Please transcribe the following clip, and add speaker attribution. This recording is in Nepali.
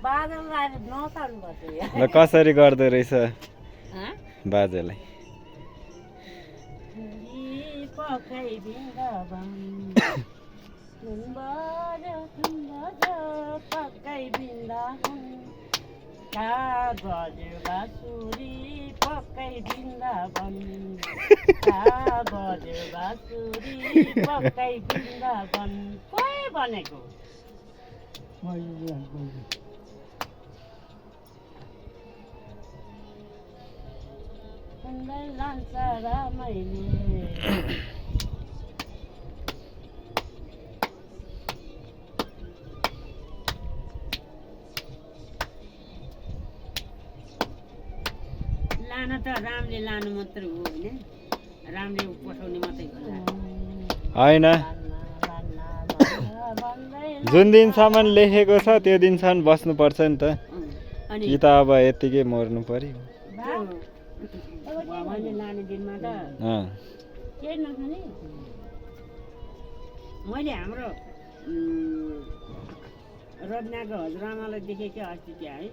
Speaker 1: बादल आएर नचाउनु पर्छ यार।
Speaker 2: ल कसरी गर्दो रहेछ बाजेलाई?
Speaker 1: पकाइ बिन्दवन नुन बज्यो थुन बज्यो पकाइ बिन्दवन बज्यो बाँसुरी पकाइ बिन्दवन बज्यो बाँसुरी पकाइ बिन्दवन। कोही भनेको सुन्दै लान्छ रामैले लान त रामले लानु मात्र हो होइन, रामले पठाउने मात्रै
Speaker 2: होइन, जुन दिनसम्म लेखेको छ त्यो दिनसम्म बस्नुपर्छ नि त। कि त अब यत्तिकै मर्नु पर्यो।
Speaker 1: मैले लाने दिनमा त के नखाने मैले हाम्रो रत्नाको हजुरआमालाई देखेँ क्या अस्ति त्यहाँ है।